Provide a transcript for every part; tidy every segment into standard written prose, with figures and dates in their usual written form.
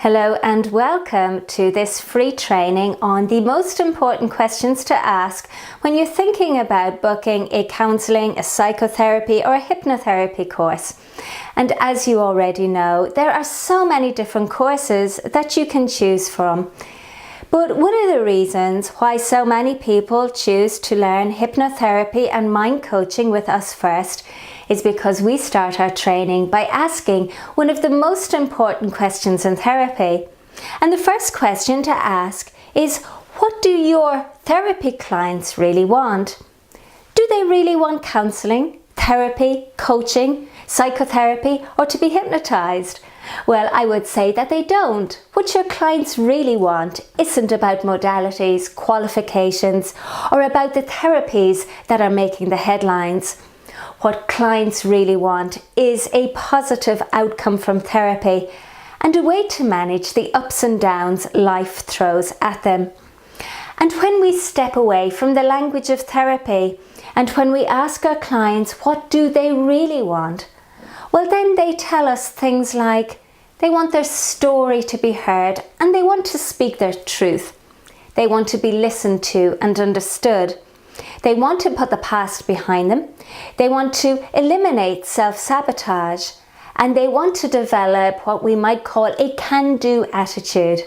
Hello and welcome to this free training on the most important questions to ask when you're thinking about booking a counselling, a psychotherapy or a hypnotherapy course. And as you already know, there are so many different courses that you can choose from. But one of the reasons why so many people choose to learn hypnotherapy and mind coaching with us first is because we start our training by asking one of the most important questions in therapy. And the first question to ask is, what do your therapy clients really want? Do they really want counselling, therapy, coaching, psychotherapy, or to be hypnotised? Well, I would say that they don't. What your clients really want isn't about modalities, qualifications, or about the therapies that are making the headlines. What clients really want is a positive outcome from therapy and a way to manage the ups and downs life throws at them. And when we step away from the language of therapy and when we ask our clients what do they really want, well, then they tell us things like they want their story to be heard and they want to speak their truth. They want to be listened to and understood. They want to put the past behind them. They want to eliminate self-sabotage. And they want to develop what we might call a can-do attitude.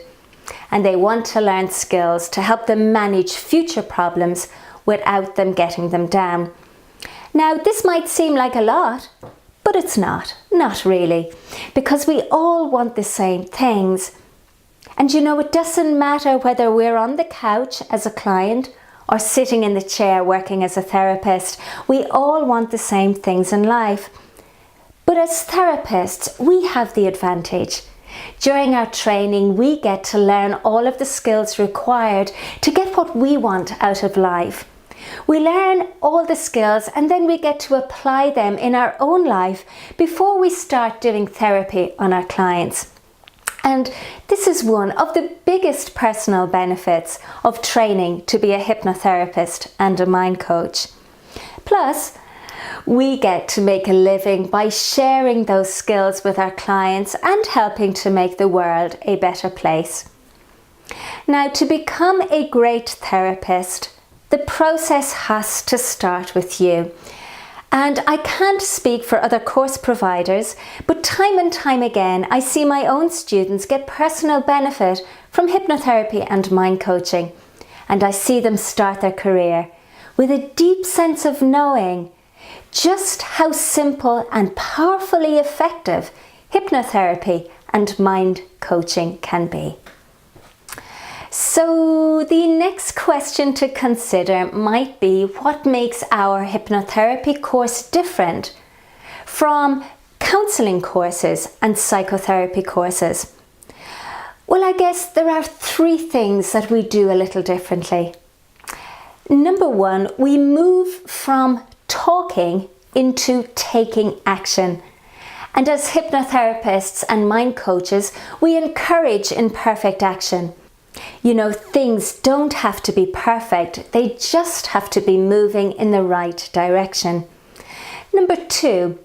And they want to learn skills to help them manage future problems without them getting them down. Now, this might seem like a lot, but it's not really, because we all want the same things. And you know, it doesn't matter whether we're on the couch as a client or sitting in the chair working as a therapist, we all want the same things in life. But as therapists, we have the advantage. During our training, we get to learn all of the skills required to get what we want out of life. We learn all the skills and then we get to apply them in our own life before we start doing therapy on our clients. And this is one of the biggest personal benefits of training to be a hypnotherapist and a mind coach. Plus, we get to make a living by sharing those skills with our clients and helping to make the world a better place. Now, to become a great therapist, the process has to start with you. And I can't speak for other course providers, but time and time again, I see my own students get personal benefit from hypnotherapy and mind coaching. And I see them start their career with a deep sense of knowing just how simple and powerfully effective hypnotherapy and mind coaching can be. So the next question to consider might be, what makes our hypnotherapy course different from counselling courses and psychotherapy courses? Well, I guess there are three things that we do a little differently. Number one, we move from talking into taking action. And as hypnotherapists and mind coaches, we encourage imperfect action. You know, things don't have to be perfect, they just have to be moving in the right direction. Number two,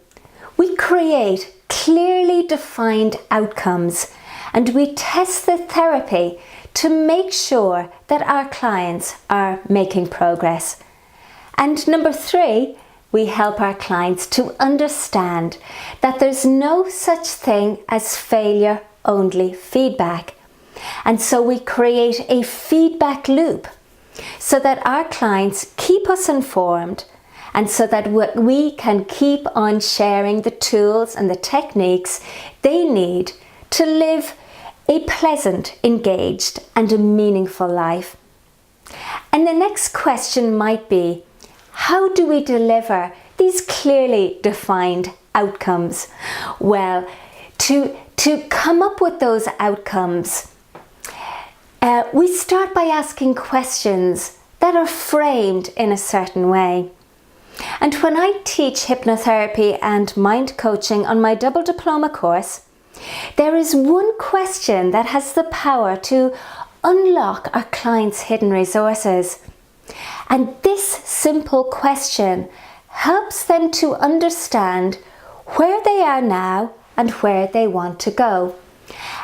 we create clearly defined outcomes and we test the therapy to make sure that our clients are making progress. And number three, we help our clients to understand that there's no such thing as failure, only feedback. And so we create a feedback loop so that our clients keep us informed and so that we can keep on sharing the tools and the techniques they need to live a pleasant, engaged and a meaningful life. And the next question might be, how do we deliver these clearly defined outcomes? Well, to come up with those outcomes, we start by asking questions that are framed in a certain way. And when I teach hypnotherapy and mind coaching on my double diploma course, there is one question that has the power to unlock our clients' hidden resources. And this simple question helps them to understand where they are now and where they want to go.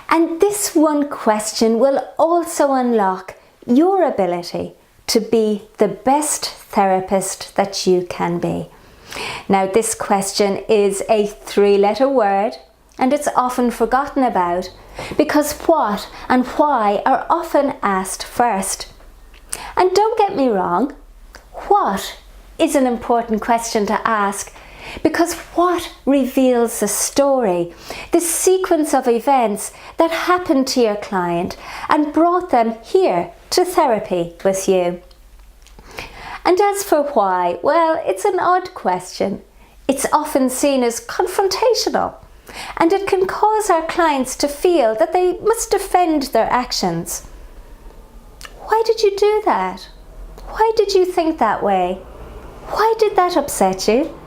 And this one question will also unlock your ability to be the best therapist that you can be. Now, this question is a 3-letter word, and it's often forgotten about because what and why are often asked first. And don't get me wrong, what is an important question to ask, because what reveals the story, the sequence of events that happened to your client and brought them here to therapy with you. And as for why, well, it's an odd question. It's often seen as confrontational, and it can cause our clients to feel that they must defend their actions. Why did you do that? Why did you think that way? Why did that upset you?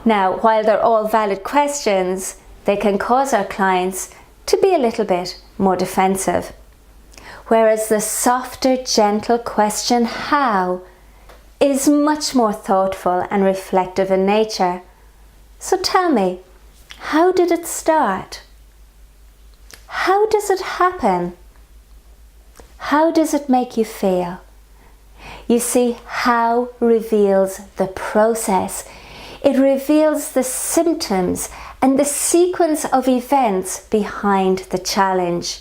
Now, while they're all valid questions, they can cause our clients to be a little bit more defensive. Whereas the softer, gentle question, how, is much more thoughtful and reflective in nature. So tell me, how did it start? How does it happen? How does it make you feel? You see, how reveals the process. It reveals the symptoms and the sequence of events behind the challenge.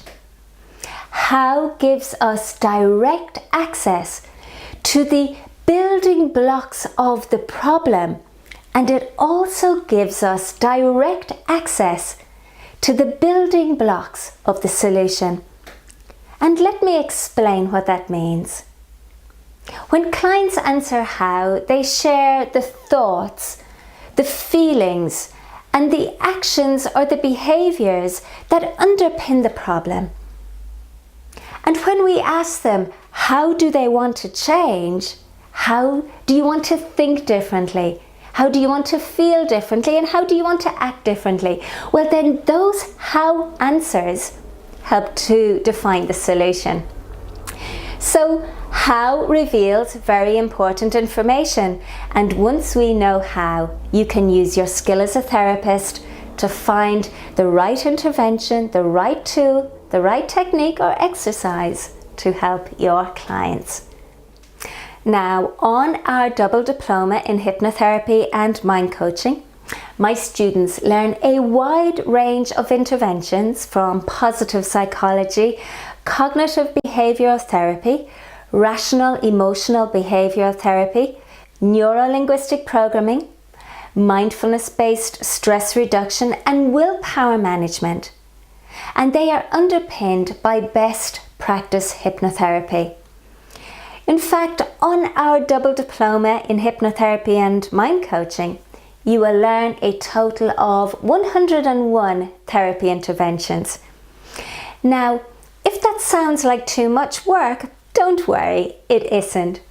How gives us direct access to the building blocks of the problem, and it also gives us direct access to the building blocks of the solution. And let me explain what that means. When clients answer how, they share the thoughts, the feelings, and the actions or the behaviours that underpin the problem. And when we ask them, how do they want to change? How do you want to think differently? How do you want to feel differently? And how do you want to act differently? Well, then those how answers help to define the solution. So how reveals very important information. And once we know how, you can use your skill as a therapist to find the right intervention, the right tool, the right technique or exercise to help your clients. Now, on our double diploma in hypnotherapy and mind coaching, my students learn a wide range of interventions from positive psychology, cognitive behavioral therapy, rational emotional behavioral therapy, neuro-linguistic programming, mindfulness-based stress reduction, and willpower management. And they are underpinned by best practice hypnotherapy. In fact, on our double diploma in hypnotherapy and mind coaching, you will learn a total of 101 therapy interventions. Now, if that sounds like too much work, don't worry, it isn't.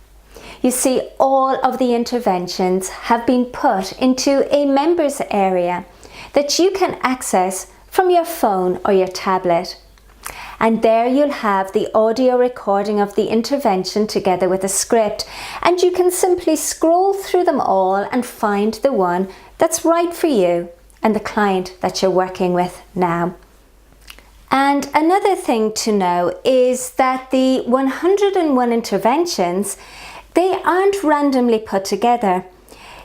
You see, all of the interventions have been put into a members area that you can access from your phone or your tablet. And there you'll have the audio recording of the intervention together with a script, and you can simply scroll through them all and find the one that's right for you and the client that you're working with now. And another thing to know is that the 101 interventions, they aren't randomly put together.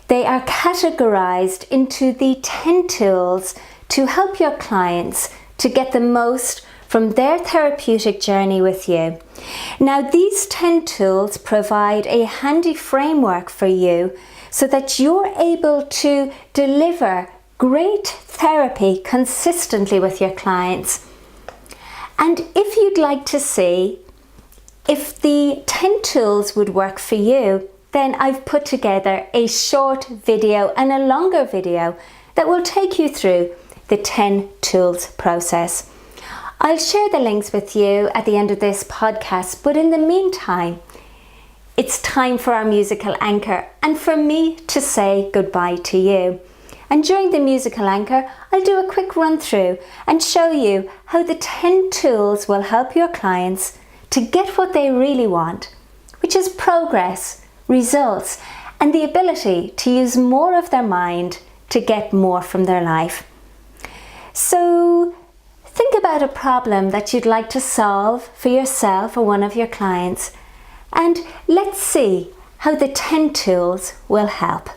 They are categorized into the 10 tools to help your clients to get the most from their therapeutic journey with you. Now, these 10 tools provide a handy framework for you so that you're able to deliver great therapy consistently with your clients. And if you'd like to see if the 10 tools would work for you, then I've put together a short video and a longer video that will take you through the 10 tools process. I'll share the links with you at the end of this podcast, but in the meantime, it's time for our musical anchor and for me to say goodbye to you. And during the musical anchor, I'll do a quick run through and show you how the 10 tools will help your clients to get what they really want, which is progress, results, and the ability to use more of their mind to get more from their life. So Think about a problem that you'd like to solve for yourself or one of your clients, and let's see how the 10 tools will help.